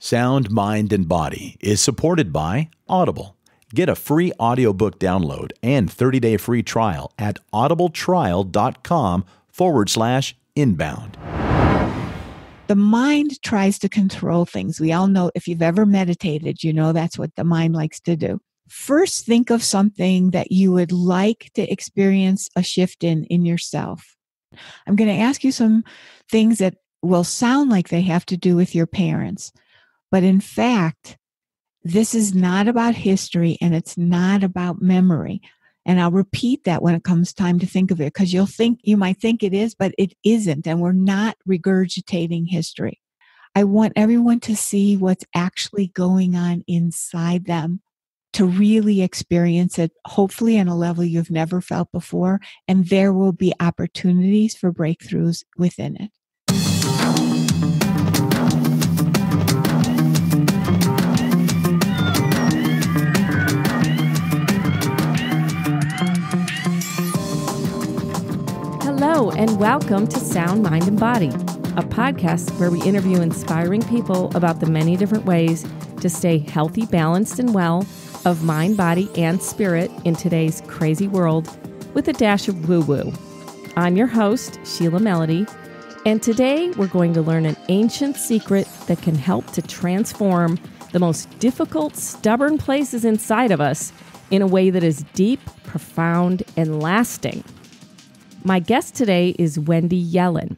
Sound, Mind, and Body is supported by Audible. Get a free audiobook download and 30-day free trial at audibletrial.com/inbound. The mind tries to control things. We all know, if you've ever meditated, you know that's what the mind likes to do. First, think of something that you would like to experience a shift in yourself. I'm going to ask you some things that will sound like they have to do with your parents. But in fact, this is not about history and it's not about memory. And I'll repeat that when it comes time to think of it, because you might think it is, but it isn't. And we're not regurgitating history. I want everyone to see what's actually going on inside them, to really experience it, hopefully on a level you've never felt before. And there will be opportunities for breakthroughs within it. Hello, and welcome to Sound, Mind, and Body, a podcast where we interview inspiring people about the many different ways to stay healthy, balanced, and well of mind, body, and spirit in today's crazy world with a dash of woo-woo. I'm your host, Sheila Melody, and today we're going to learn an ancient secret that can help to transform the most difficult, stubborn places inside of us in a way that is deep, profound, and lasting. My guest today is Wendy Yellen.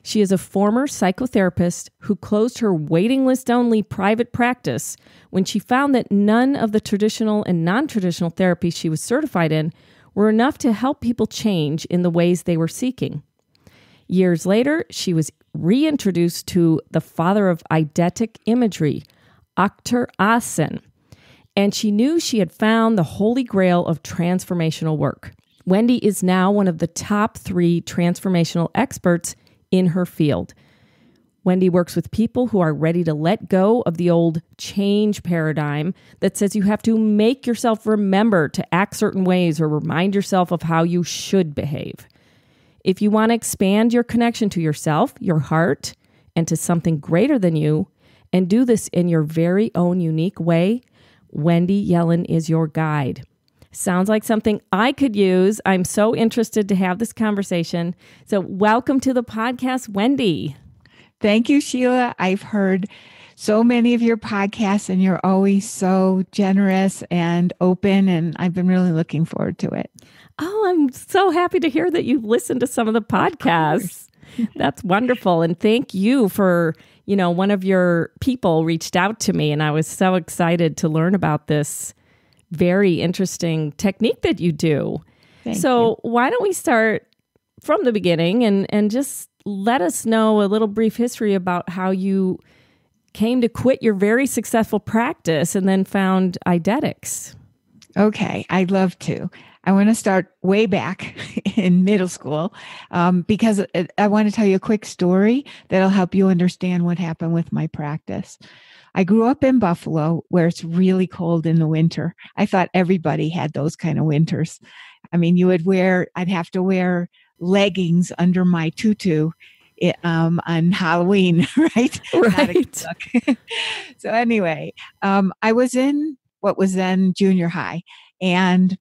She is a former psychotherapist who closed her waiting list only private practice when she found that none of the traditional and non-traditional therapies she was certified in were enough to help people change in the ways they were seeking. Years later, she was reintroduced to the father of Eidetic Imagery, Akhter Ahsen, and she knew she had found the Holy Grail of transformational work. Wendy is now one of the top 3 transformational experts in her field. Wendy works with people who are ready to let go of the old change paradigm that says you have to make yourself remember to act certain ways or remind yourself of how you should behave. If you want to expand your connection to yourself, your heart, and to something greater than you, and do this in your very own unique way, Wendy Yellen is your guide. Sounds like something I could use. I'm so interested to have this conversation. So welcome to the podcast, Wendy. Thank you, Sheila. I've heard so many of your podcasts and you're always so generous and open, and I've been really looking forward to it. Oh, I'm so happy to hear that you've listened to some of the podcasts. That's wonderful. And thank you for, one of your people reached out to me and I was so excited to learn about this very interesting technique that you do. Thank you. Why don't we start from the beginning and just let us know a little brief history about how you came to quit your very successful practice and then found Eidetics. Okay, I'd love to. I want to start way back in middle school because I want to tell you a quick story that'll help you understand what happened with my practice. I grew up in Buffalo where it's really cold in the winter. I thought everybody had those kind of winters. I mean, I'd have to wear leggings under my tutu on Halloween, right? Right. So anyway, I was in what was then junior high, and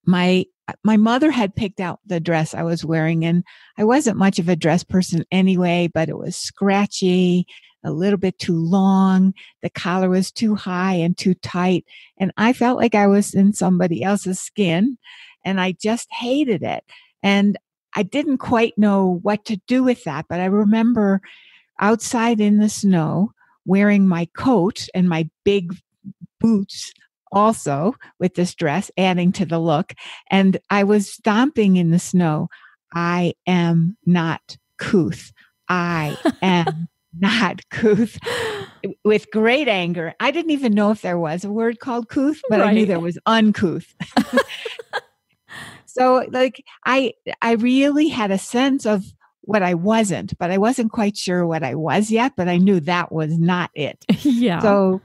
my mother had picked out the dress I was wearing, and I wasn't much of a dress person anyway, but it was scratchy, a little bit too long. The collar was too high and too tight. And I felt like I was in somebody else's skin and I just hated it. And I didn't quite know what to do with that. But I remember outside in the snow wearing my coat and my big boots also with this dress, adding to the look. And I was stomping in the snow. I am not couth. I am not couth, with great anger. I didn't even know if there was a word called couth, but right. I knew there was uncouth. So I really had a sense of what I wasn't, but I wasn't quite sure what I was yet, but I knew that was not it. Yeah. So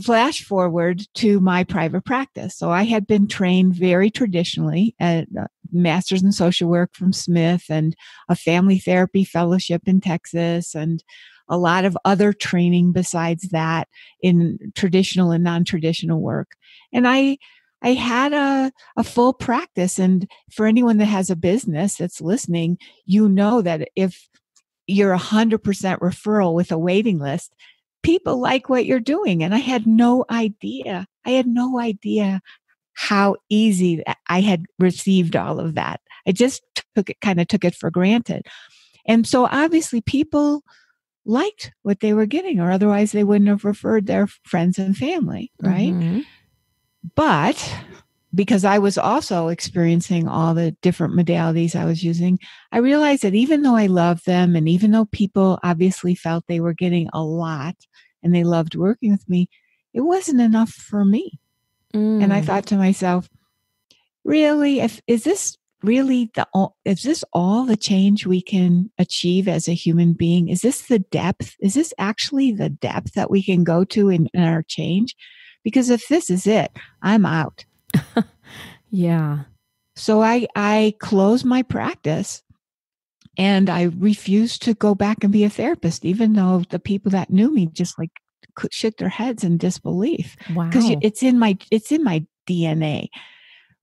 flash forward to my private practice. So I had been trained very traditionally at master's in social work from Smith and a family therapy fellowship in Texas and a lot of other training besides that in traditional and non-traditional work. And I had a full practice. And for anyone that has a business that's listening, you know that if you're 100% referral with a waiting list, people like what you're doing. And I had no idea. How easy I had received all of that. I just took it for granted. And so obviously people liked what they were getting, or otherwise they wouldn't have referred their friends and family, right? Mm-hmm. But because I was also experiencing all the different modalities I was using, I realized that even though I loved them, and even though people obviously felt they were getting a lot and they loved working with me, it wasn't enough for me. And I thought to myself, really, is this all the change we can achieve as a human being? Is this the depth? Is this actually the depth that we can go to in our change? Because if this is it, I'm out. Yeah. So I closed my practice and I refused to go back and be a therapist, even though the people that knew me just like shook their heads in disbelief. Wow. Because it's in my DNA,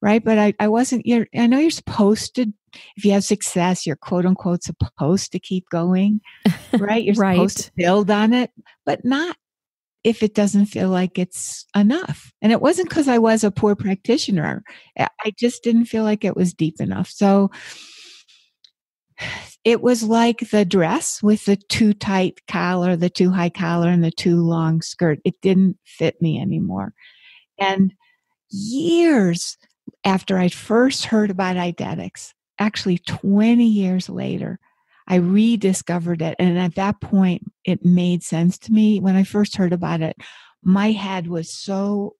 right? But I wasn't. I know you're supposed to. If you have success, you're quote unquote supposed to keep going, right? You're Right. supposed to build on it, but not if it doesn't feel like it's enough. And it wasn't because I was a poor practitioner. I just didn't feel like it was deep enough. So it was like the dress with the too tight collar, the too high collar, and the too long skirt. It didn't fit me anymore. And years after I first heard about Eidetics, actually 20 years later, I rediscovered it. And at that point, it made sense to me. When I first heard about it, my head was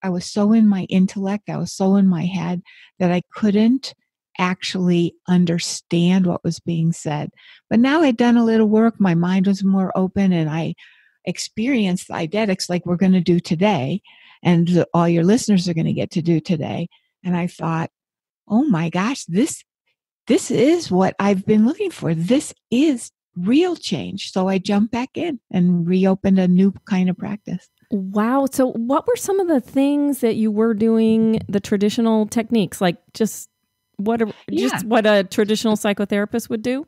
I was so in my intellect, I was so in my head that I couldn't actually understand what was being said. But now I'd done a little work, my mind was more open, and I experienced the Eidetics like we're going to do today, and all your listeners are going to get to do today. And I thought, oh my gosh, this is what I've been looking for. This is real change. So I jumped back in and reopened a new kind of practice. Wow. So what were some of the things that you were doing, the traditional techniques, like just what a traditional psychotherapist would do?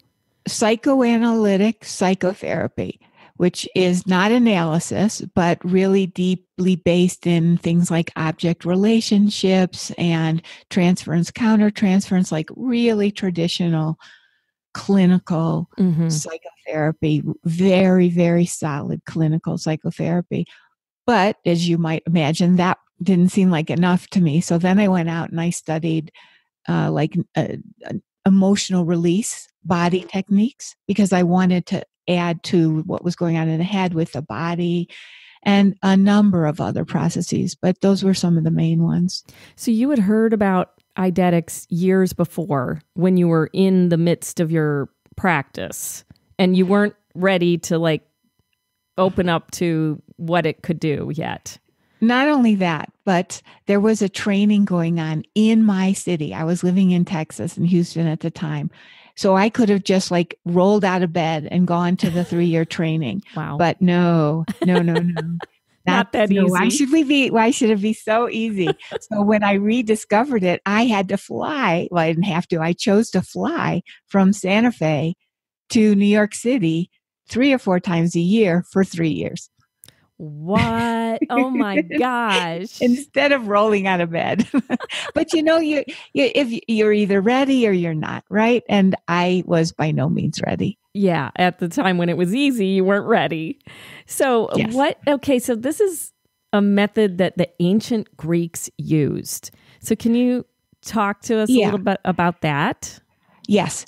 Psychoanalytic psychotherapy, which is not analysis, but really deeply based in things like object relationships and transference, countertransference, like really traditional clinical psychotherapy, very, very solid clinical psychotherapy. But as you might imagine, that didn't seem like enough to me. So then I went out and I studied emotional release body techniques, because I wanted to add to what was going on in the head with the body and a number of other processes. But those were some of the main ones. So you had heard about Eidetics years before when you were in the midst of your practice, and you weren't ready to open up to what it could do yet. Not only that, but there was a training going on in my city. I was living in Texas, in Houston at the time. So I could have just rolled out of bed and gone to the 3-year training. Wow. But no. Not that easy. Why should it be so easy? So when I rediscovered it, I had to fly. Well, I didn't have to. I chose to fly from Santa Fe to New York City 3 or 4 times a year for 3 years. What? Oh my gosh. Instead of rolling out of bed. But if you're either ready or you're not, right? And I was by no means ready. Yeah. At the time when it was easy, you weren't ready. So yes. So this is a method that the ancient Greeks used. So can you talk to us a little bit about that? Yes,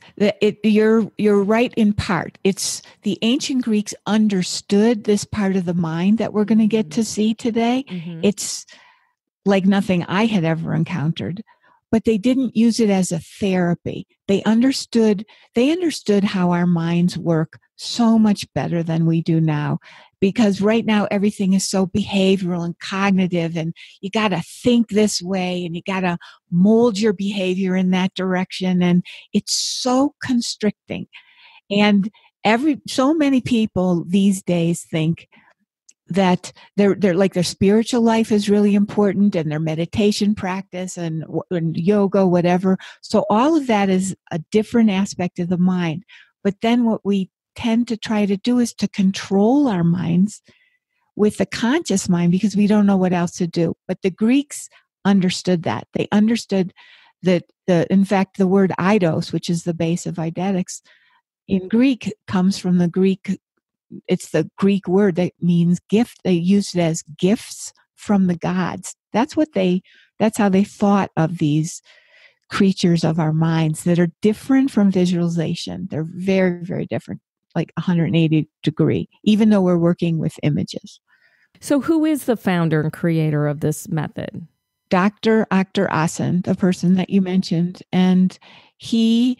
you're right in part. It's the ancient Greeks understood this part of the mind that we're going to get to see today. Mm-hmm. It's like nothing I had ever encountered, but they didn't use it as a therapy. They understood how our minds work so much better than we do now, because right now everything is so behavioral and cognitive, and you got to think this way and you got to mold your behavior in that direction, and it's so constricting. And so many people these days think that they're like their spiritual life is really important and their meditation practice and yoga, whatever. So all of that is a different aspect of the mind. But then what we tend to try to do is to control our minds with the conscious mind because we don't know what else to do. But the Greeks understood that. They understood that, in fact, the word eidos, which is the base of Eidetics, in Greek comes from the Greek. It's the Greek word that means gift. They used it as gifts from the gods. That's how they thought of these creatures of our minds that are different from visualization. They're very, very different, like 180 degree, even though we're working with images. So who is the founder and creator of this method? Dr. Akhter Ahsen, the person that you mentioned, and he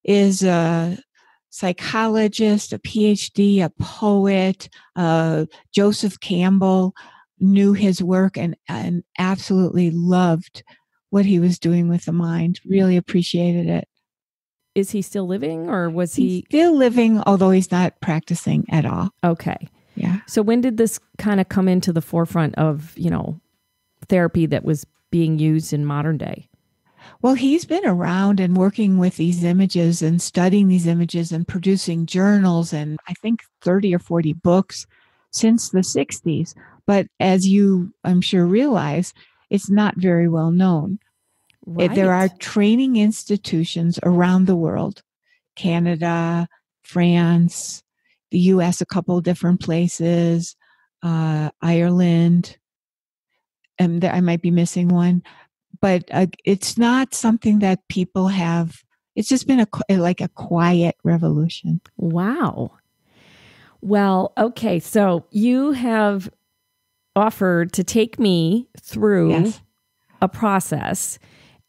is a psychologist, a PhD, a poet. Joseph Campbell knew his work and absolutely loved what he was doing with the mind, really appreciated it. Is he still living or was He's still living, although he's not practicing at all. Okay. Yeah. So when did this kind of come into the forefront of, therapy that was being used in modern day? Well, he's been around and working with these images and studying these images and producing journals and I think 30 or 40 books since the 60s. But as you, I'm sure, realize, it's not very well known. Right. There are training institutions around the world, Canada, France, the U.S., a couple of different places, Ireland, and I might be missing one. But it's not something that people have. It's just been like a quiet revolution. Wow. Well, okay. So you have offered to take me through a process,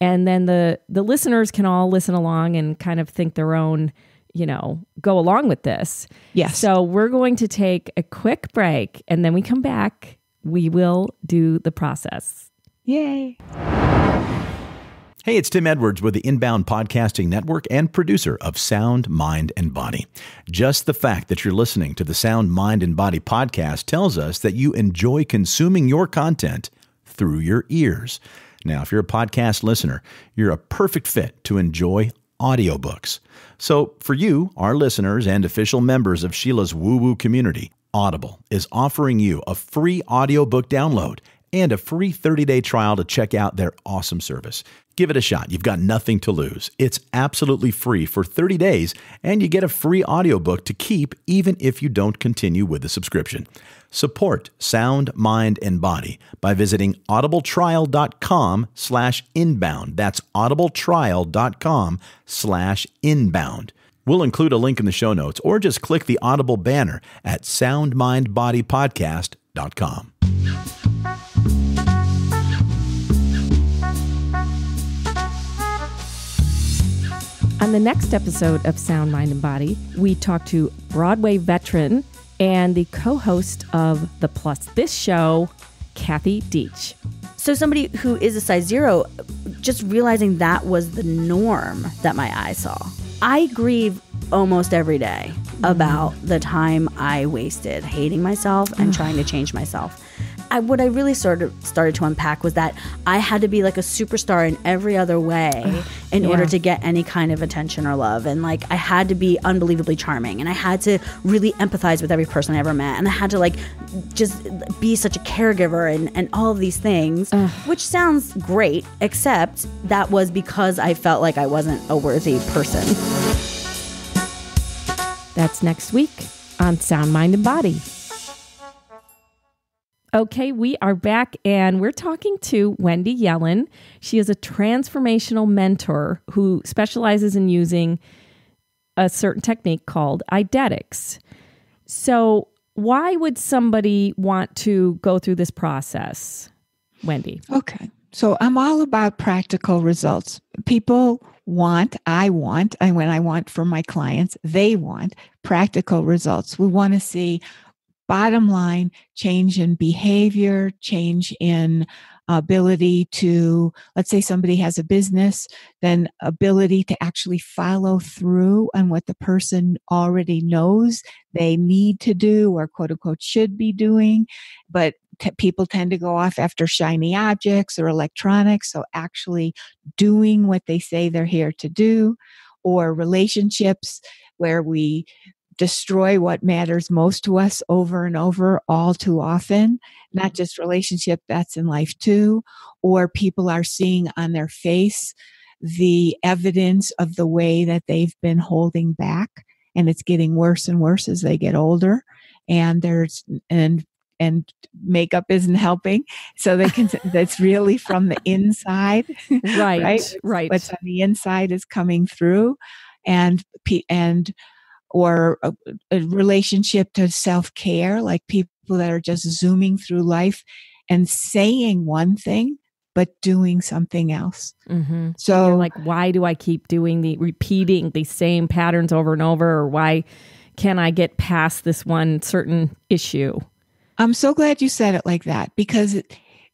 and then the listeners can all listen along and kind of think their own, go along with this. Yes. So we're going to take a quick break, and then we come back. We will do the process. Yay. Hey, it's Tim Edwards with the Inbound Podcasting Network and producer of Sound, Mind, and Body. Just the fact that you're listening to the Sound, Mind, and Body podcast tells us that you enjoy consuming your content through your ears. Now, if you're a podcast listener, you're a perfect fit to enjoy audiobooks. So for you, our listeners and official members of Sheila's Whoo-Whoo community, Audible is offering you a free audiobook download and a free 30-day trial to check out their awesome service. Give it a shot. You've got nothing to lose. It's absolutely free for 30 days, and you get a free audiobook to keep even if you don't continue with the subscription. Support Sound, Mind, and Body by visiting audibletrial.com/inbound. That's audibletrial.com/inbound. We'll include a link in the show notes, or just click the Audible banner at soundmindbodypodcast.com. On the next episode of Sound, Mind, and Body, we talk to Broadway veteran and the co-host of the Plus This show, Kathy Deach. So somebody who is a size 0, just realizing that was the norm that my eyes saw. I grieve almost every day about the time I wasted hating myself and trying to change myself. What I really started to unpack was that I had to be like a superstar in every other way in order to get any kind of attention or love. And like I had to be unbelievably charming, and I had to really empathize with every person I ever met, and I had to like just be such a caregiver and all of these things, which sounds great, except that was because I felt like I wasn't a worthy person. That's next week on Sound, Mind, and Body. Okay, we are back, and we're talking to Wendy Yellen. She is a transformational mentor who specializes in using a certain technique called Eidetics. So why would somebody want to go through this process, Wendy? Okay, so I'm all about practical results. People want, when I want for my clients, they want practical results. We want to see bottom line, change in behavior, change in ability to, let's say somebody has a business, then ability to actually follow through on what the person already knows they need to do or quote unquote should be doing. But people tend to go off after shiny objects or electronics. So actually doing what they say they're here to do, or relationships where we destroy what matters most to us over and over all too often, not just relationship, that's in life too, or people are seeing on their face the evidence of the way that they've been holding back, and it's getting worse and worse as they get older, and and makeup isn't helping, so they can that's really from the inside. Right. What's on the inside is coming through, and or a relationship to self-care, like people that are just zooming through life and saying one thing but doing something else. Mm-hmm. So you're like, why do I keep repeating the same patterns over and over? Or why can I get past this one certain issue? I'm so glad you said it like that, because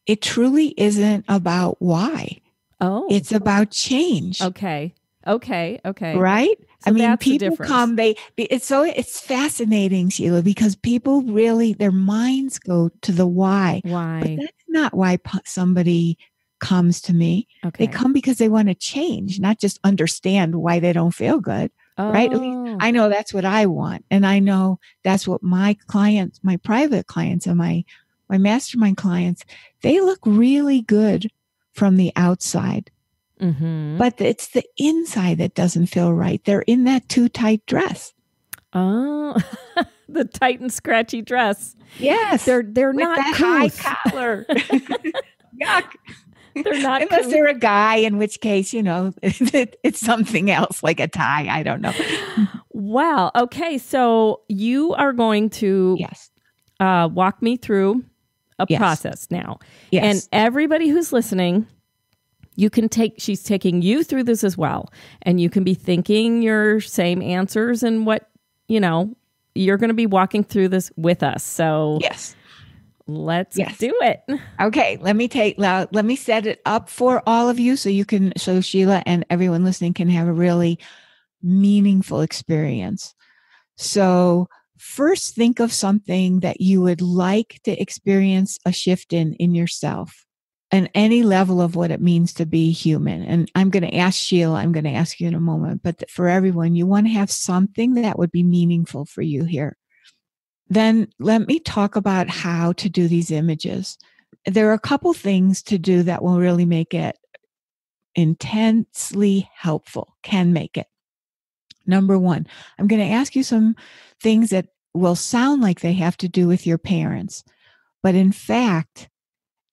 it truly isn't about why. Oh, it's about change. Okay. Right? So I mean, that's the people difference. come, it's fascinating, Sheila, because people really, their minds go to the why. Why? But that's not why somebody comes to me. Okay. They come because they want to change, not just understand why they don't feel good. Right? At least Oh. I know that's what I want. And I know that's what my clients, my private clients and my mastermind clients, they look really good from the outside. Mm-hmm. But it's the inside that doesn't feel right. They're in that too tight dress. Oh, the tight and scratchy dress. Yes. They're With not that couth. high collar. Yuck. They're not Unless couth. they're a guy, in which case, it's something else, like a tie. I don't know. Wow. Okay. So you are going to Yes. walk me through a Yes. process now. Yes. And everybody who's listening, she's taking you through this as well. And you can be thinking your same answers and what, you're going to be walking through this with us. So Yes. let's Yes. do it. Okay, let me set it up for all of you so Sheila and everyone listening can have a really meaningful experience. So first, think of something that you would like to experience a shift in yourself, and any level of what it means to be human. And I'm going to ask Sheila, I'm going to ask you in a moment, but for everyone, you want to have something that would be meaningful for you here. Then let me talk about how to do these images. There are a couple things to do that will really make it intensely helpful, can make it. Number one, I'm going to ask you some things that will sound like they have to do with your parents. But in fact,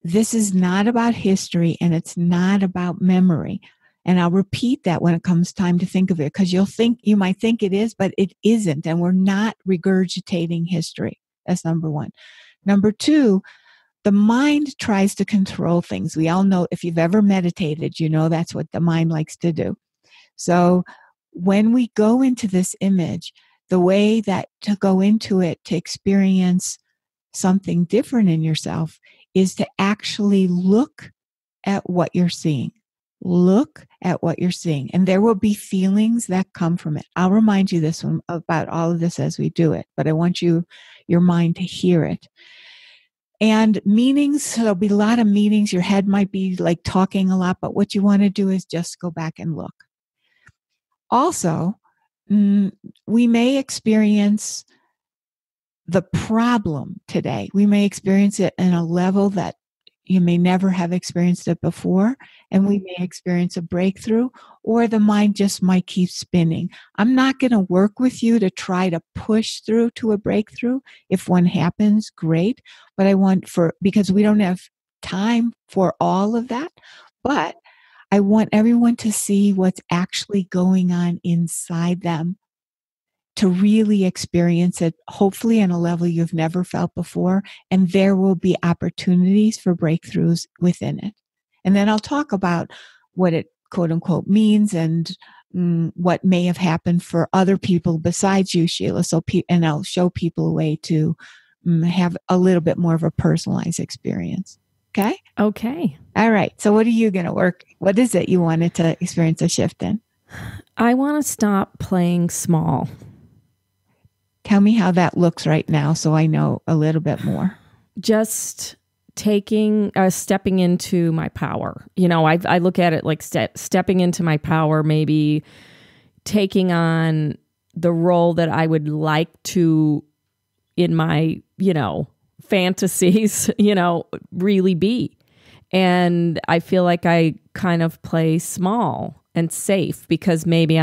this is not about history and it's not about memory. And I'll repeat that when it comes time to think of it, because you might think it is, but it isn't. And we're not regurgitating history. That's number one. Number two, the mind tries to control things. We all know, if you've ever meditated, that's what the mind likes to do. So when we go into this image, the way that to go into it to experience something different in yourself is to actually look at what you're seeing. Look at what you're seeing. And there will be feelings that come from it. I'll remind you about all of this as we do it, but I want your mind to hear it. And meanings, there'll be a lot of meanings. Your head might be like talking a lot, but what you want to do is just go back and look. Also, we may experience the problem today. We may experience it in a level that you may never have experienced it before, and we may experience a breakthrough, or the mind just might keep spinning. I'm not going to work with you to try to push through to a breakthrough. If one happens, great, but because we don't have time for all of that, but I want everyone to see what's actually going on inside them, to really experience it, hopefully on a level you've never felt before. And there will be opportunities for breakthroughs within it. And then I'll talk about what it quote unquote means and what may have happened for other people besides you, Sheila. And I'll show people a way to have a little bit more of a personalized experience. Okay. Okay. All right. So what are you going to work? What is it you wanted to experience a shift in? I want to stop playing small. Tell me how that looks right now so I know a little bit more. Just stepping into my power. I look at it like stepping into my power, maybe taking on the role that I would like to in my, fantasies, really be. And I feel like I kind of play small and safe because maybe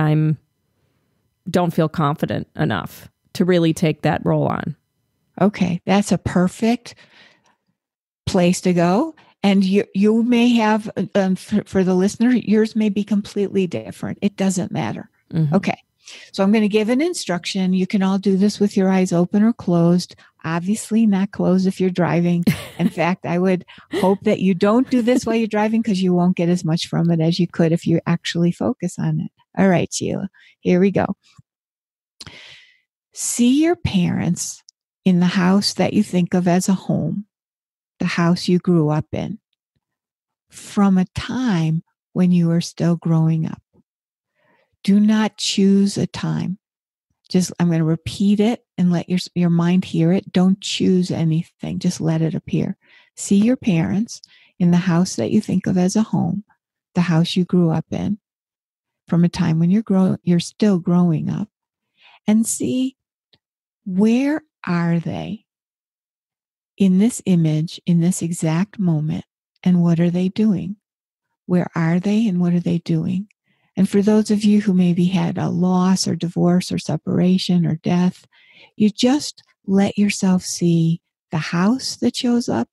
don't feel confident enough to really take that role on. Okay. That's a perfect place to go. And you may have, for the listener, yours may be completely different. It doesn't matter. Mm-hmm. Okay. So I'm going to give an instruction. You can all do this with your eyes open or closed. Obviously not closed if you're driving. In fact, I would hope that you don't do this while you're driving because you won't get as much from it as you could if you actually focus on it. All right, Sheila, here we go. See your parents in the house that you think of as a home, the house you grew up in, from a time when you were still growing up. Do not choose a time. I'm going to repeat it and let your mind hear it. Don't choose anything. Just let it appear. See your parents in the house that you think of as a home, the house you grew up in, from a time when you're still growing up, and see where are they in this image, in this exact moment, and what are they doing? Where are they and what are they doing? And for those of you who maybe had a loss or divorce or separation or death, you just let yourself see the house that shows up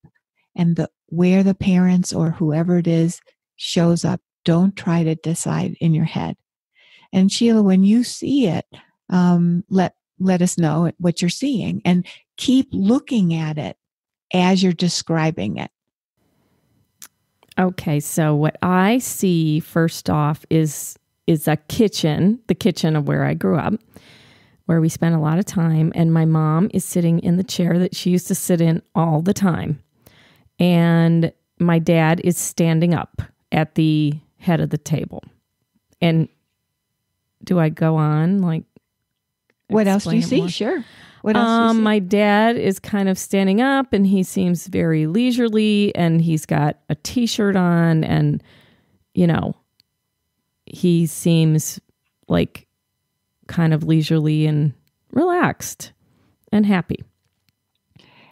and where the parents or whoever it is shows up. Don't try to decide in your head. And Sheila, when you see it, let us know what you're seeing and keep looking at it as you're describing it. Okay, so what I see first off is a kitchen, the kitchen of where I grew up, where we spent a lot of time, and my mom is sitting in the chair that she used to sit in all the time. And my dad is standing up at the head of the table. And do I go on? What else do you see? More? Sure. What else do you see? My dad is kind of standing up and he seems very leisurely and he's got a t-shirt on and, he seems like kind of leisurely and relaxed and happy.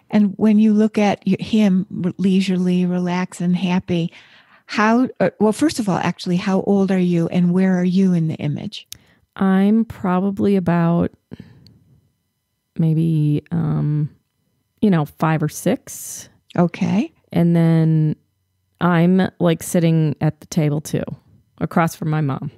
And when you look at him leisurely, relaxed and happy, first of all, actually, how old are you and where are you in the image? I'm probably about maybe, 5 or 6. Okay. And then I'm sitting at the table too, across from my mom.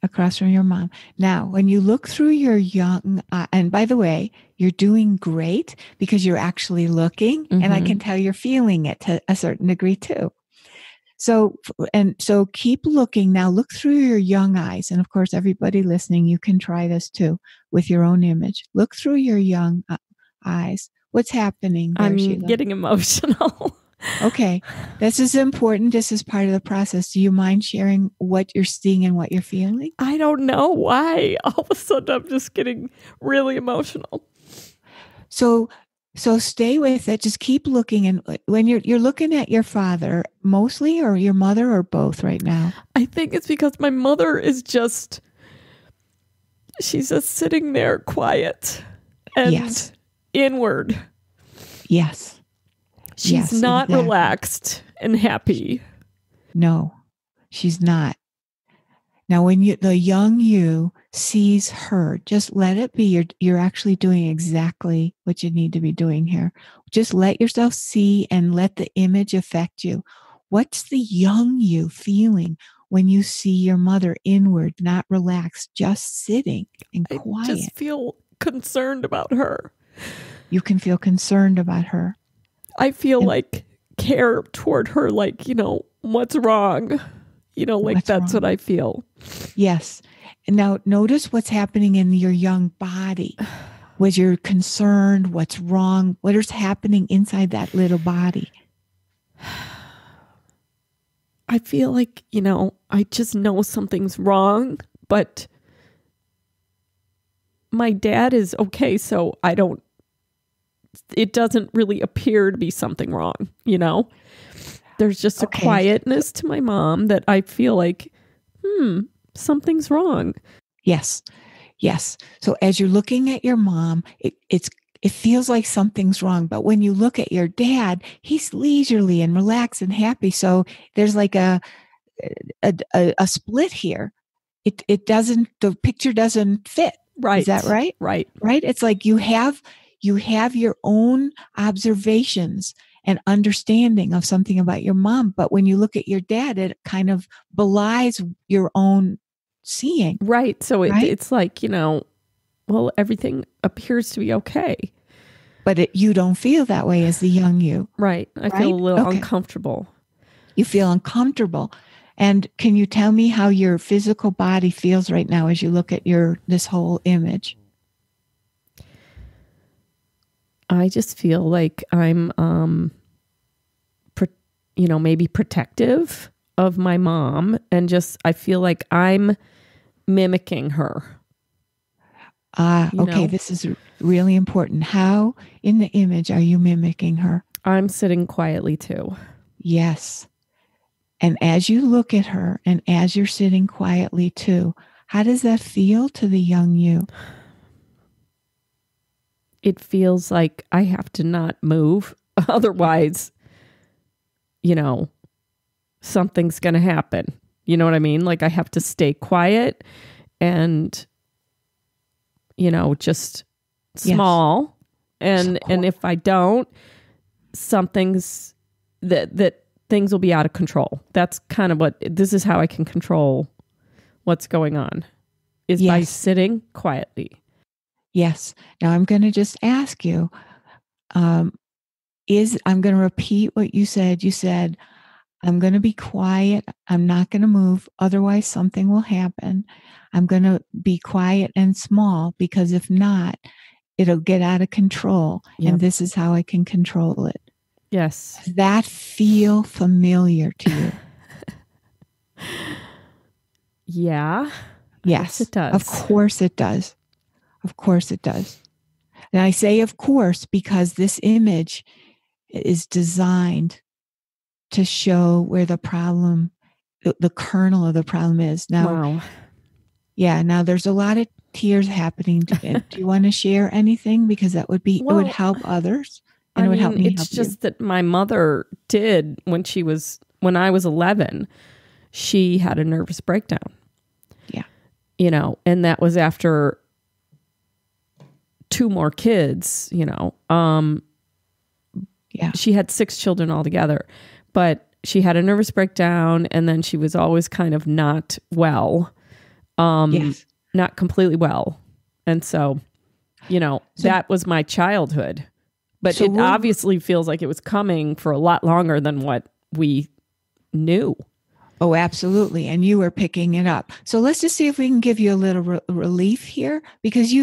Across from your mom. Now, when you look through your young, and by the way, you're doing great because you're actually looking, and I can tell you're feeling it to a certain degree too. So keep looking. Now look through your young eyes. And of course, everybody listening, you can try this too with your own image. Look through your young eyes. What's happening there, I'm Sheila? Getting emotional. Okay. This is important. This is part of the process. Do you mind sharing what you're seeing and what you're feeling? I don't know why. All of a sudden, I'm just getting really emotional. So stay with it. Just keep looking. And when you're looking at your father mostly, or your mother, or both right now? I think it's because my mother is she's just sitting there quiet and inward. Yes. She's not exactly relaxed and happy. No, she's not. Now, when the young you sees her, just let it be. You're actually doing exactly what you need to be doing here. Just let yourself see and let the image affect you. What's the young you feeling when you see your mother inward, not relaxed, just sitting and quiet? I just feel concerned about her. You can feel concerned about her. I feel care toward her, what's wrong? That's wrong? What I feel. Yes. And now notice what's happening in your young body. Was you're concerned? What's wrong? What is happening inside that little body? I feel like, I just know something's wrong, but my dad is okay. So it doesn't really appear to be something wrong, There's just a quietness to my mom that I feel like, something's wrong. Yes. Yes. So as you're looking at your mom, it feels like something's wrong. But when you look at your dad, he's leisurely and relaxed and happy. So there's like a split here. The picture doesn't fit. Right. Is that right? Right. Right. It's like you have your own observations and understanding of something about your mom. But when you look at your dad, it kind of belies your own seeing. Right. So it's like, well, everything appears to be okay. But you don't feel that way as the young you. Right. I feel a little uncomfortable. You feel uncomfortable. And can you tell me how your physical body feels right now as you look at this whole image? I just feel like I'm, maybe protective of my mom, and I feel like I'm mimicking her. Okay. This is really important. How in the image are you mimicking her? I'm sitting quietly too. Yes. And as you look at her and as you're sitting quietly too, how does that feel to the young you? It feels like I have to not move. Otherwise, something's going to happen. You know what I mean? Like I have to stay quiet and, just small. Yes. And if I don't, something's that things will be out of control. That's kind of this is how I can control what's going on, is by sitting quietly. Yes. Now I'm going to just ask you, I'm going to repeat what you said. You said, I'm going to be quiet. I'm not going to move. Otherwise something will happen. I'm going to be quiet and small because if not, it'll get out of control. Yep. And this is how I can control it. Yes. Does that feel familiar to you? Yeah. Yes, it does. Of course it does. Of course it does. And I say of course because this image is designed to show where the problem, the kernel of the problem is. Now, wow. Yeah, now there's a lot of tears happening. Do you want to share anything? Because that would be, it would help others. And it would help me. It's just that my mother did when I was 11, she had a nervous breakdown. Yeah. And that was after 2 more kids, Yeah. She had 6 children altogether, but she had a nervous breakdown and then she was always kind of not well, not completely well. And so that was my childhood. But it obviously feels like it was coming for a lot longer than what we knew. Oh, absolutely. And you were picking it up. So let's just see if we can give you a little relief here, because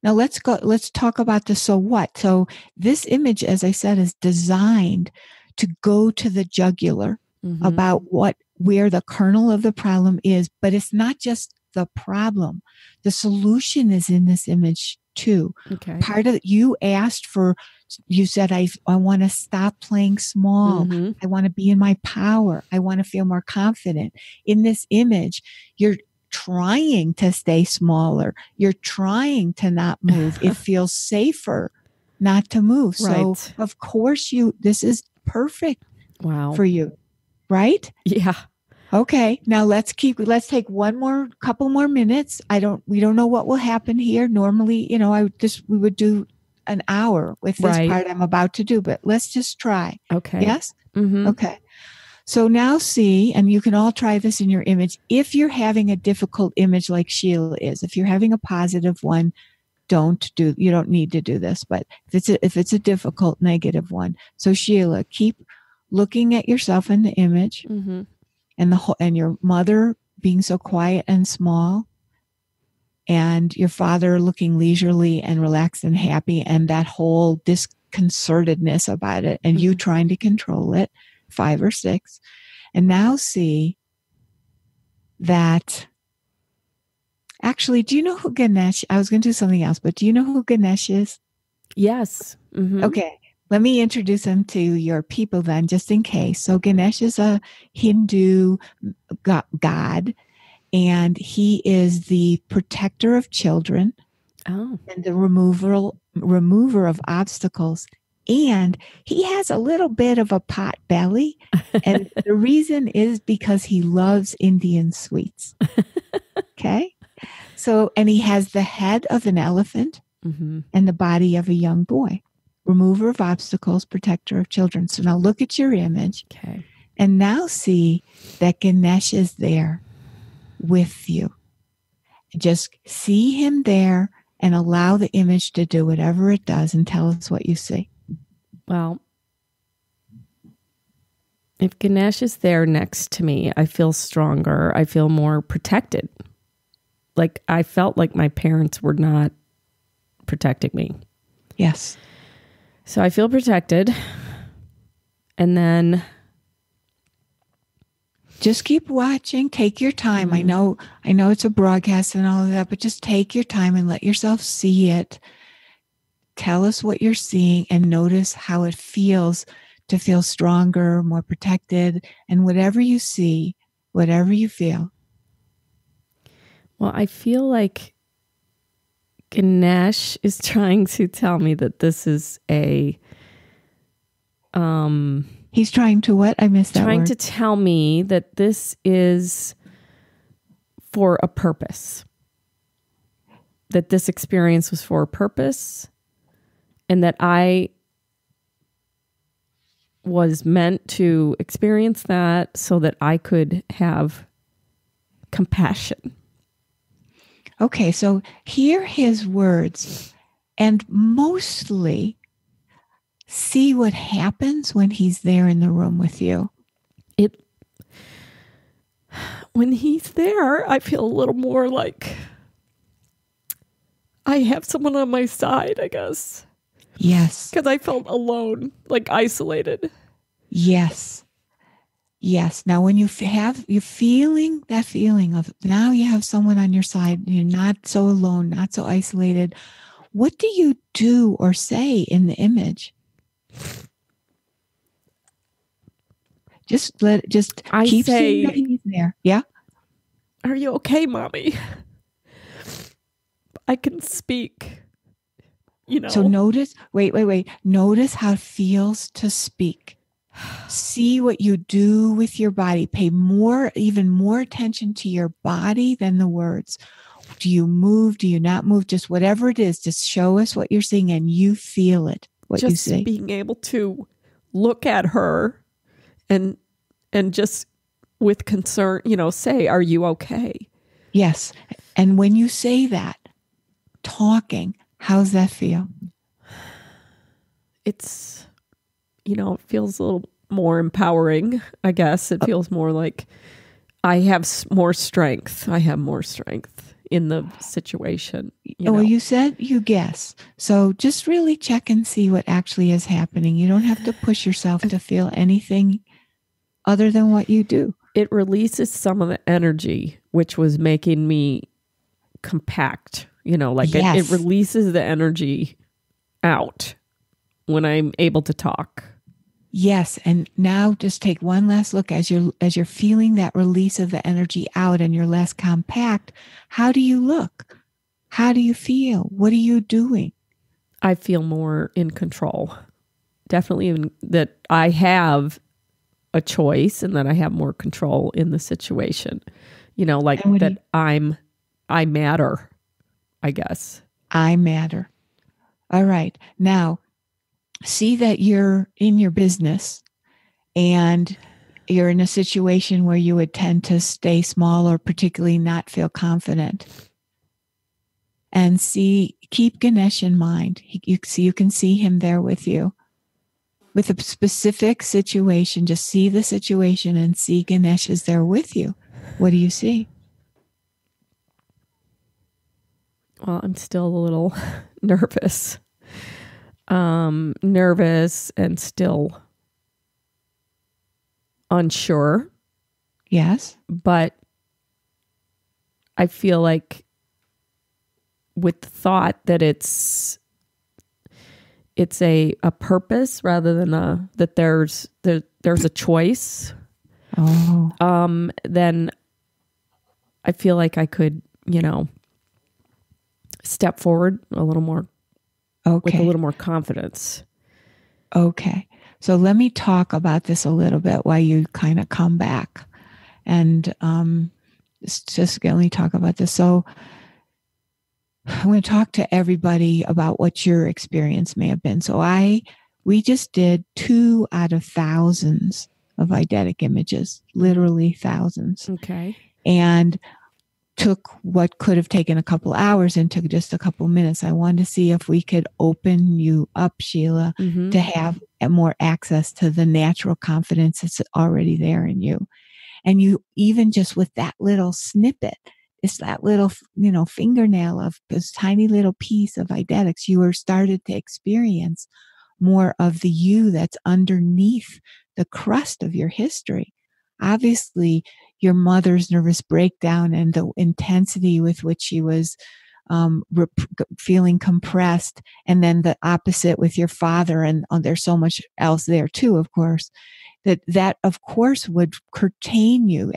now let's talk about the so what. So this image, as I said, is designed to go to the jugular about where the kernel of the problem is, but it's not just the problem. The solution is in this image too. Okay. Part of you asked for, you said, I want to stop playing small. I want to be in my power. I want to feel more confident. In this image, you're trying to stay smaller. You're trying to not move. It feels safer not to move. Right. So of course this is perfect for you. Right? Yeah. Okay. Now let's take couple more minutes. We don't know what will happen here. Normally, we would do an hour with this part I'm about to do, but let's just try. Okay. Yes? Mm-hmm. Okay. So now see, and you can all try this in your image. If you're having a difficult image like Sheila is, if you're having a positive one, you don't need to do this, but if it's a difficult negative one. So Sheila, keep looking at yourself in the image. Mm-hmm. And your mother being so quiet and small, and your father looking leisurely and relaxed and happy, and that whole disconcertedness about it, and you trying to control it, 5 or 6. And now see that, actually, do you know who Ganesh, I was going to do something else, but do you know who Ganesh is? Yes. Mm-hmm. Okay. Let me introduce him to your people then, just in case. So Ganesh is a Hindu god, and he is the protector of children and the remover of obstacles. And he has a little bit of a pot belly. And the reason is because he loves Indian sweets. Okay. So, and he has the head of an elephant and the body of a young boy. Remover of obstacles, protector of children. So now look at your image. Okay. And now see that Ganesh is there with you. Just see him there and allow the image to do whatever it does and tell us what you see. Well, if Ganesh is there next to me, I feel stronger. I feel more protected. Like I felt like my parents were not protecting me. Yes. So I feel protected. And then just keep watching. Take your time. I know it's a broadcast and all of that, but just take your time and let yourself see it. Tell us what you're seeing and notice how it feels to feel stronger, more protected, and whatever you see, whatever you feel. Well, I feel like Ganesh is trying to tell me that this is a he's trying to what? I missed that trying word. to tell me that this is for a purpose. That this experience was for a purpose and that I was meant to experience that so that I could have compassion. Okay, so hear his words and mostly see what happens when he's there in the room with you. When he's there, I feel a little more like I have someone on my side, I guess. Yes. Because I felt alone, like isolated. Yes. Yes. Now, when you're feeling that feeling of now you have someone on your side, you're not so alone, not so isolated. What do you do or say in the image? I keep say, seeing that he's there. Yeah. Are you okay, Mommy? I can speak. So notice, wait. Notice how it feels to speak. See what you do with your body. Pay even more attention to your body than the words. Do you move? Do you not move? Just whatever it is, just show us what you're seeing and you feel it, what you see. Just being able to look at her and just with concern, say, are you okay? Yes. And when you say that, talking, how's that feel? It's, it feels a little more empowering, I guess. It feels more like I have more strength. I have more strength in the situation. Well, you said you guess. So just really check and see what actually is happening. You don't have to push yourself to feel anything other than what you do. It releases some of the energy, which was making me compact. It releases the energy out when I'm able to talk. Yes. And now just take one last look as you're feeling that release of the energy out and you're less compact. How do you look? How do you feel? What are you doing? I feel more in control. Definitely that I have a choice and that I have more control in the situation. That I matter, I guess. I matter. All right. Now, see that you're in your business and you're in a situation where you would tend to stay small or particularly not feel confident. And keep Ganesh in mind. You can see him there with you. With a specific situation, just see the situation and see Ganesh is there with you. What do you see? Well, I'm still a little nervous. Nervous and still unsure Yes. But I feel like with the thought that it's a purpose rather than that there's a choice. Oh. Then I feel like I could, step forward a little more with a little more confidence. Okay. So let me talk about this a little bit while you kind of come back. And just let me talk about this. So I'm going to talk to everybody about what your experience may have been. So we just did 2 out of thousands of eidetic images, literally thousands. Okay. And took what could have taken a couple hours and took just a couple minutes. I wanted to see if we could open you up, Sheila, to have more access to the natural confidence that's already there in you. And you, even just with that little snippet, it's that little, fingernail of this tiny little piece of eidetics, you were started to experience more of the you that's underneath the crust of your history. Obviously, your mother's nervous breakdown and the intensity with which she was feeling compressed, and then the opposite with your father, and there's so much else there too, of course, that of course would curtail you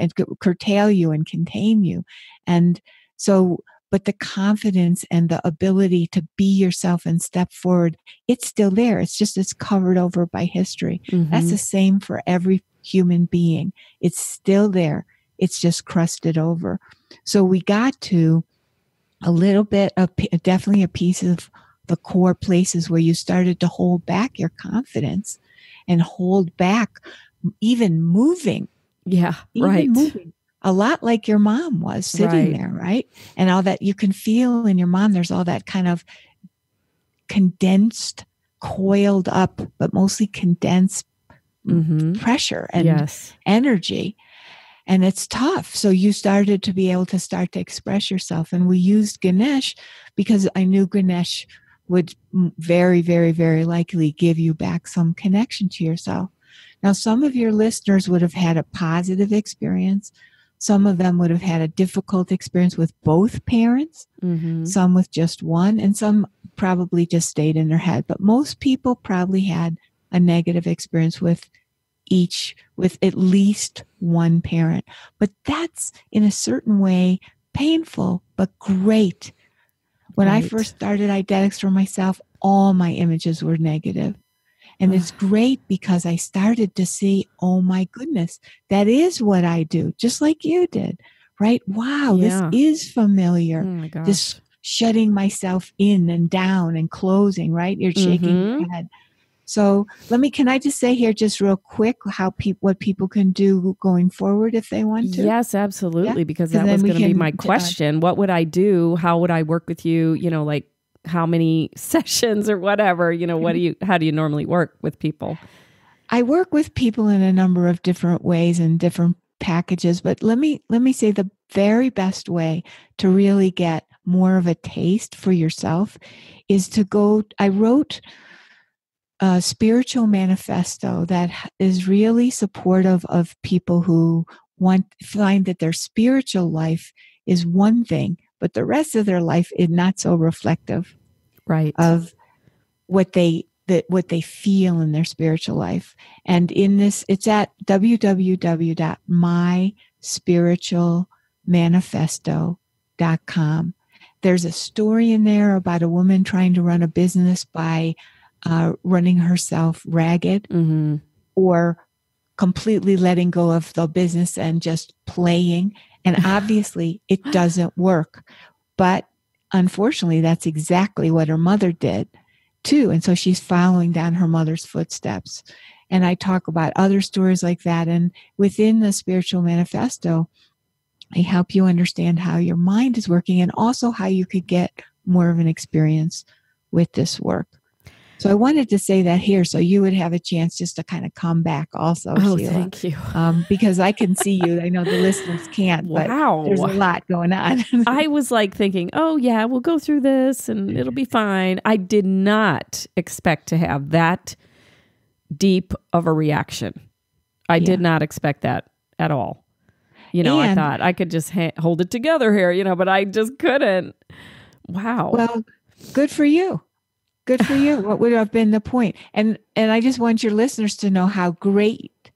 and contain you. And so, but the confidence and the ability to be yourself and step forward, it's still there. It's covered over by history. That's the same for every human being. It's still there. It's just crusted over. So we got to a little bit of definitely a piece of the core places where you started to hold back your confidence and hold back even moving. Yeah, right. Moving. A lot like your mom was sitting there, right? And all that you can feel in your mom, there's all that kind of condensed, coiled up, but mostly condensed pressure and energy. And it's tough. So you started to be able to express yourself. And we used Ganesh because I knew Ganesh would very, very, very likely give you back some connection to yourself. Now, some of your listeners would have had a positive experience. Some of them would have had a difficult experience with both parents, some with just one, and some probably just stayed in their head. But most people probably had a negative experience with at least one parent. But that's in a certain way painful, but great. When I first started Eidetics for myself, all my images were negative. And it's great because I started to see, oh my goodness, that is what I do, just like you did, right? Wow, this is familiar. Oh my gosh. This shutting myself in and down and closing, right? You're shaking your head. So can I just say here just real quick what people can do going forward if they want to? Yes, absolutely. Because that was going to be my question. What would I do? How would I work with you? Like how many sessions or whatever, how do you normally work with people? I work with people in a number of different ways and different packages, but let me say the very best way to really get more of a taste for yourself is to I wrote a spiritual manifesto that is really supportive of people who find that their spiritual life is one thing, but the rest of their life is not so reflective, of what they feel in their spiritual life. And in this, it's at www.myspiritualmanifesto.com. There's a story in there about a woman trying to run a business by running herself ragged or completely letting go of the business and just playing. And obviously it doesn't work. But unfortunately, that's exactly what her mother did too. And so she's following down her mother's footsteps. And I talk about other stories like that. And within the Spiritual Manifesto, I help you understand how your mind is working and also how you could get more of an experience with this work. So I wanted to say that here so you would have a chance just to kind of come back also, Sheila. Thank you. Because I can see you. I know the listeners can't, but there's a lot going on. I was like thinking, oh yeah, we'll go through this and it'll be fine. I did not expect to have that deep of a reaction. I did not expect that at all. I thought I could just hold it together here, but I just couldn't. Wow. Well, good for you. Good for you. What would have been the point? And I just want your listeners to know how great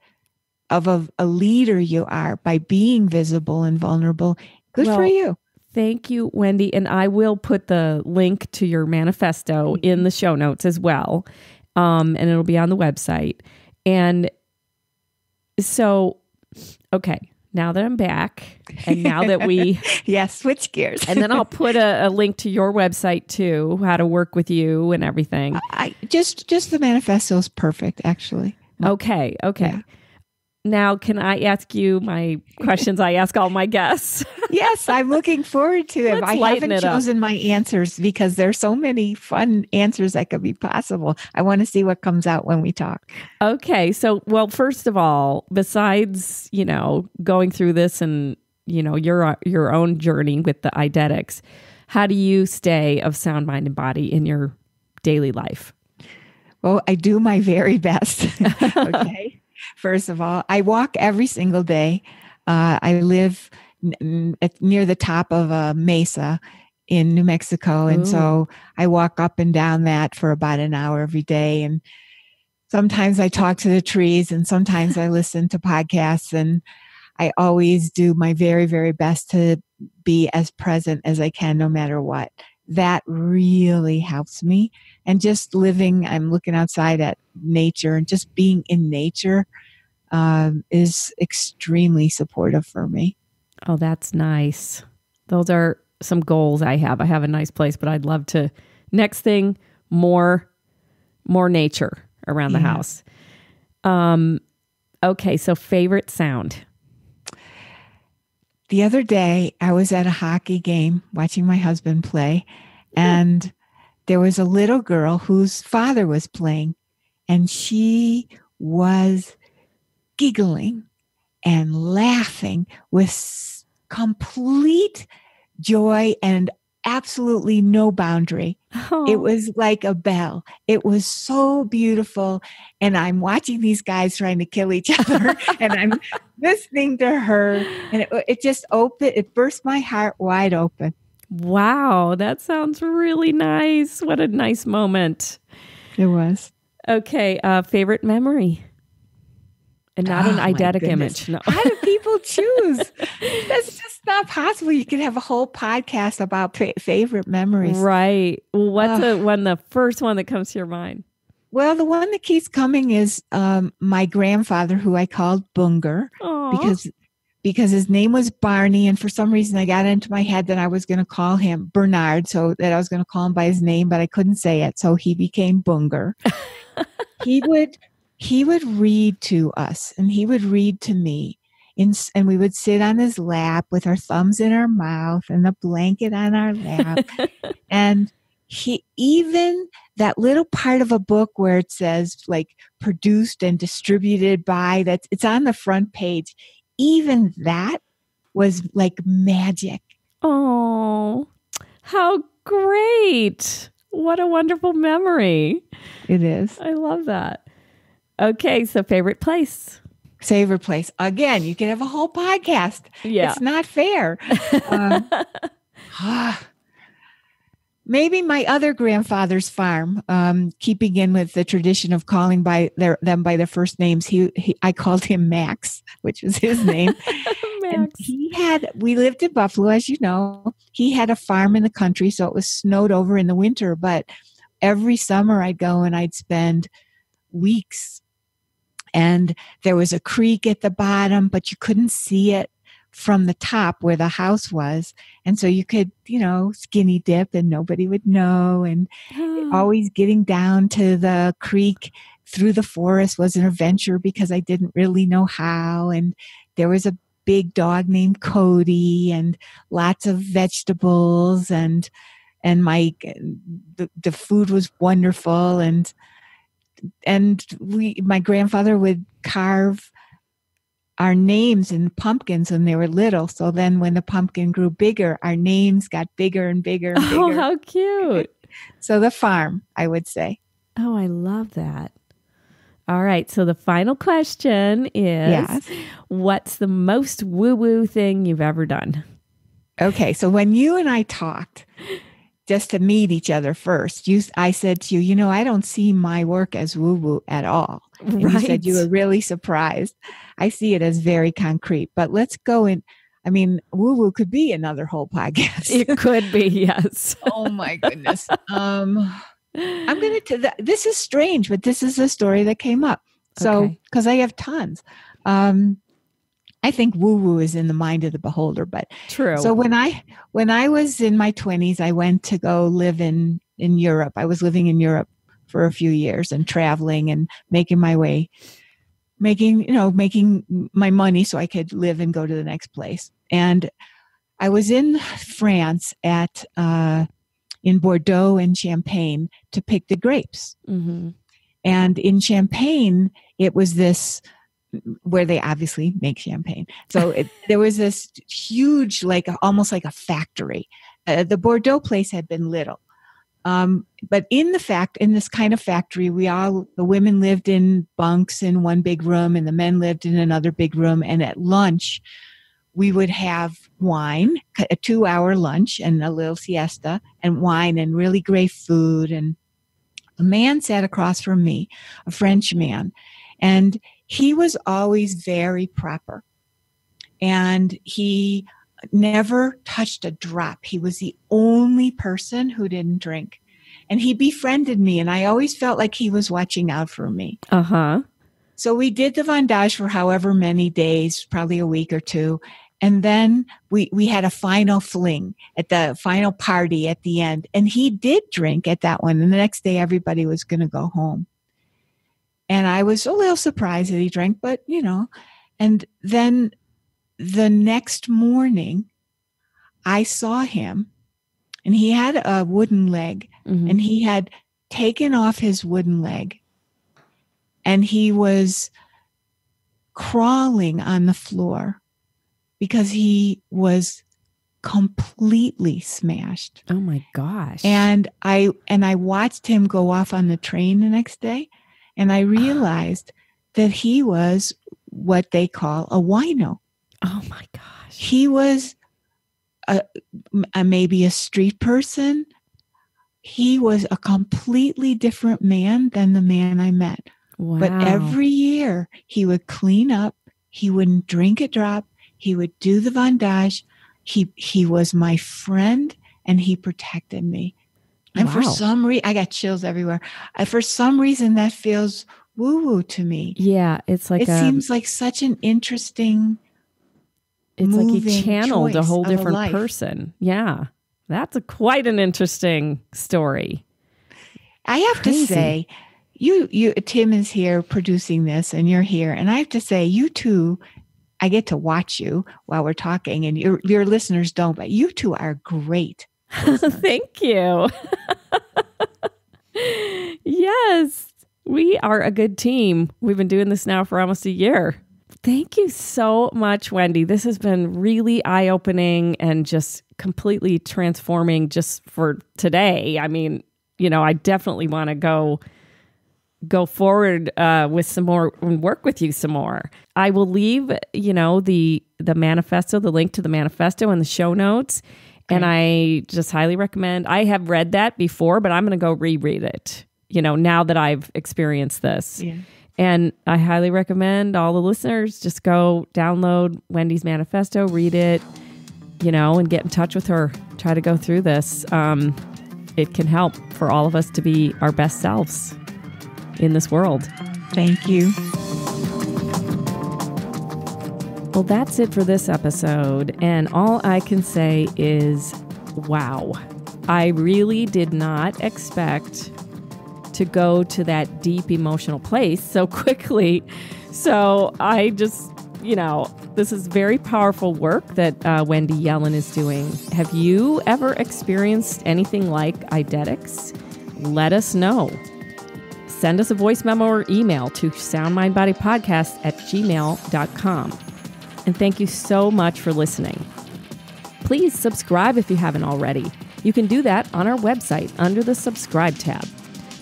of a leader you are by being visible and vulnerable. Good for you. Thank you, Wendy. And I will put the link to your manifesto in the show notes as well. And it'll be on the website. And so, okay, now that I'm back and now that we... switch gears. And then I'll put a link to your website too, how to work with you and everything. Just the manifesto is perfect, actually. Okay. Yeah. Now, can I ask you my questions I ask all my guests? Yes, I'm looking forward to it. I haven't chosen my answers because there's so many fun answers that could be possible. I want to see what comes out when we talk. Okay. So, first of all, besides, going through this and, your own journey with the Eidetics, how do you stay of sound, mind, and body in your daily life? Well, I do my very best. Okay. First of all, I walk every single day. I live near the top of a mesa in New Mexico. And so I walk up and down that for about an hour every day. And sometimes I talk to the trees and sometimes I listen to podcasts, and I always do my very, very best to be as present as I can, no matter what. That really helps me. And just living, I'm looking outside at nature, and just being in nature is extremely supportive for me. Oh, that's nice. Those are some goals I have. I have a nice place, but I'd love to, next thing, more nature around the house. Okay, so favorite sound. The other day, I was at a hockey game watching my husband play, and there was a little girl whose father was playing, and she was giggling and laughing with complete joy and absolutely no boundary. Oh. It was like a bell. It was so beautiful. And I'm watching these guys trying to kill each other and I'm listening to her, and it just opened, it burst my heart wide open. Wow. That sounds really nice. What a nice moment. It was. Okay. Favorite memory. And not an eidetic image. No. How do people choose? That's just not possible. You could have a whole podcast about favorite memories. Right. Well, what's the first one that comes to your mind? Well, the one that keeps coming is my grandfather, who I called Bunger, because his name was Barney, and for some reason I got into my head that I was going to call him Bernard, so that I was going to call him by his name, but I couldn't say it, so he became Bunger. He would read to us, and he would read to me, and we would sit on his lap with our thumbs in our mouth and the blanket on our lap. And he, even that little part of a book where it says like produced and distributed by, it's on the front page, even that was like magic. Oh, how great. What a wonderful memory. It is. I love that. Okay, so favorite place. Favorite place. Again, you can have a whole podcast. Yeah. It's not fair. Maybe my other grandfather's farm, keeping in with the tradition of calling them by their first names. I called him Max, which was his name. Max. And we lived in Buffalo, as you know. He had a farm in the country, so it was snowed over in the winter. But every summer I'd go and I'd spend weeks. And there was a creek at the bottom, but you couldn't see it from the top where the house was. And so you could, skinny dip and nobody would know. And always getting down to the creek through the forest was an adventure because I didn't really know how. And there was a big dog named Cody and lots of vegetables and the food was wonderful. And my grandfather would carve our names in pumpkins when they were little. So then when the pumpkin grew bigger, our names got bigger and bigger and bigger. Oh, how cute. So the farm, I would say. Oh, I love that. All right. So the final question is, what's the most woo-woo thing you've ever done? Okay. So when you and I talked, just to meet each other first, I said to you, I don't see my work as woo-woo at all. And you said you were really surprised. I see it as very concrete. But let's go in. I mean, woo-woo could be another whole podcast. It could be, yes. Oh my goodness. I'm going to, this is strange, but this is a story that came up. So, because I have tons. I think woo-woo is in the mind of the beholder, but true. So when I was in my 20s, I went to go live in Europe. I was living in Europe for a few years and traveling and making my way, making my money so I could live and go to the next place. And I was in France in Bordeaux and Champagne to pick the grapes. Mm-hmm. And in Champagne, it was this where they obviously make champagne. So there was this huge, almost like a factory. The Bordeaux place had been little. But in this kind of factory, the women lived in bunks in one big room and the men lived in another big room. And at lunch, we would have wine, a 2-hour lunch and a little siesta, and wine and really great food. And a man sat across from me, a French man, and he was always very proper. And he never touched a drop. He was the only person who didn't drink. And he befriended me, and I always felt like he was watching out for me. Uh-huh. So we did the vendage for however many days, probably a week or two. And then we had a final fling at the final party at the end. And he did drink at that one. And the next day, everybody was going to go home. And I was a little surprised that he drank, but, and then the next morning, I saw him, and he had a wooden leg, mm-hmm. and he had taken off his wooden leg, and he was crawling on the floor because he was completely smashed. Oh my gosh. And I watched him go off on the train the next day, and I realized that he was what they call a wino. Oh my gosh. He was maybe a street person. He was a completely different man than the man I met. Wow. But every year he would clean up. He wouldn't drink a drop. He would do the vendage. He was my friend, and he protected me. And for some reason, I got chills everywhere. For some reason, that feels woo-woo to me. Yeah, it's like it seems like such an interesting. It's like he channeled a whole different person. Yeah, that's quite an interesting story. I have to say, you Tim is here producing this, and you're here, and I have to say, you two, I get to watch you while we're talking, and your listeners don't, but you two are great. Thank you. Yes, we are a good team. We've been doing this now for almost a year. Thank you so much, Wendy. This has been really eye-opening and just completely transforming just for today. I mean, I definitely want to go forward with some more and work with you some more. I will leave, the manifesto, the link to the manifesto in the show notes. And I just highly recommend. I have read that before, but I'm going to go reread it, now that I've experienced this. Yeah. And I highly recommend all the listeners just go download Wendy's manifesto, read it, and get in touch with her. Try to go through this. It can help for all of us to be our best selves in this world. Thank you. Well, that's it for this episode. And all I can say is, wow. I really did not expect to go to that deep emotional place so quickly. So I just, this is very powerful work that Wendy Yellen is doing. Have you ever experienced anything like Eidetics? Let us know. Send us a voice memo or email to soundmindbodypodcast@gmail.com. And thank you so much for listening. Please subscribe if you haven't already. You can do that on our website under the subscribe tab.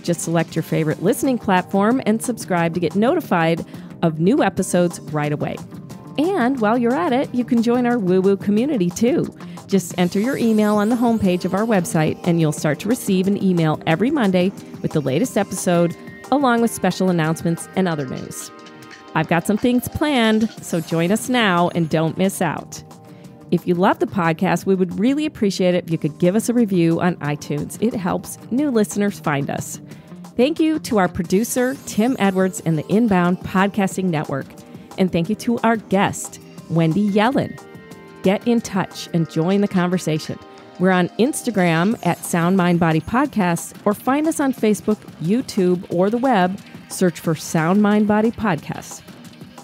Just select your favorite listening platform and subscribe to get notified of new episodes right away. And while you're at it, you can join our Woo-Whoo community too. Just enter your email on the homepage of our website and you'll start to receive an email every Monday with the latest episode, along with special announcements and other news. I've got some things planned, so join us now and don't miss out. If you love the podcast, we would really appreciate it if you could give us a review on iTunes. It helps new listeners find us. Thank you to our producer, Tim Edwards, and the Inbound Podcasting Network. And thank you to our guest, Wendy Yellen. Get in touch and join the conversation. We're on Instagram at Sound Mind Body Podcasts, or find us on Facebook, YouTube, or the web. Search for Sound Mind Body Podcasts.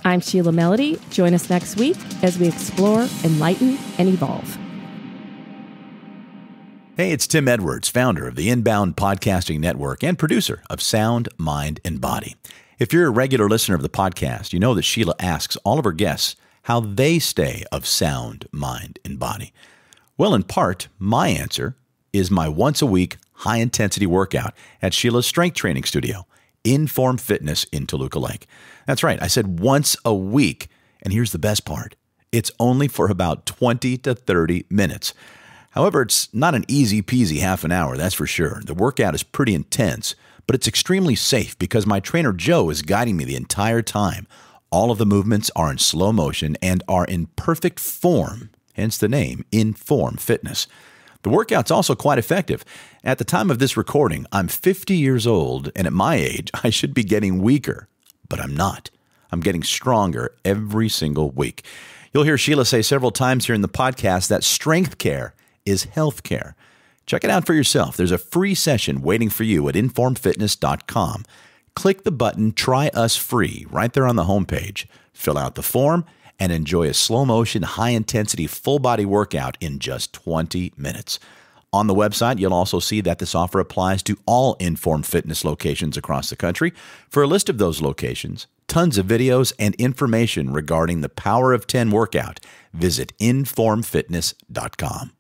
I'm Sheila Melody. Join us next week as we explore, enlighten, and evolve. Hey, it's Tim Edwards, founder of the Inbound Podcasting Network and producer of Sound, Mind, and Body. If you're a regular listener of the podcast, you know that Sheila asks all of her guests how they stay of sound, mind, and body. Well, in part, my answer is my once-a-week high-intensity workout at Sheila's strength training studio, Inform Fitness in Toluca Lake. That's right, I said once a week, and here's the best part. It's only for about 20 to 30 minutes. However, it's not an easy-peasy half an hour, that's for sure. The workout is pretty intense, but it's extremely safe because my trainer Joe is guiding me the entire time. All of the movements are in slow motion and are in perfect form, hence the name, Inform Fitness. The workout's also quite effective. At the time of this recording, I'm 50 years old, and at my age, I should be getting weaker, but I'm not. I'm getting stronger every single week. You'll hear Sheila say several times here in the podcast that strength care is health care. Check it out for yourself. There's a free session waiting for you at informfitness.com. Click the button, Try Us Free, right there on the homepage. Fill out the form and enjoy a slow-motion, high-intensity, full-body workout in just 20 minutes. On the website, you'll also see that this offer applies to all Inform Fitness locations across the country. For a list of those locations, tons of videos, and information regarding the Power of 10 workout, visit informfitness.com.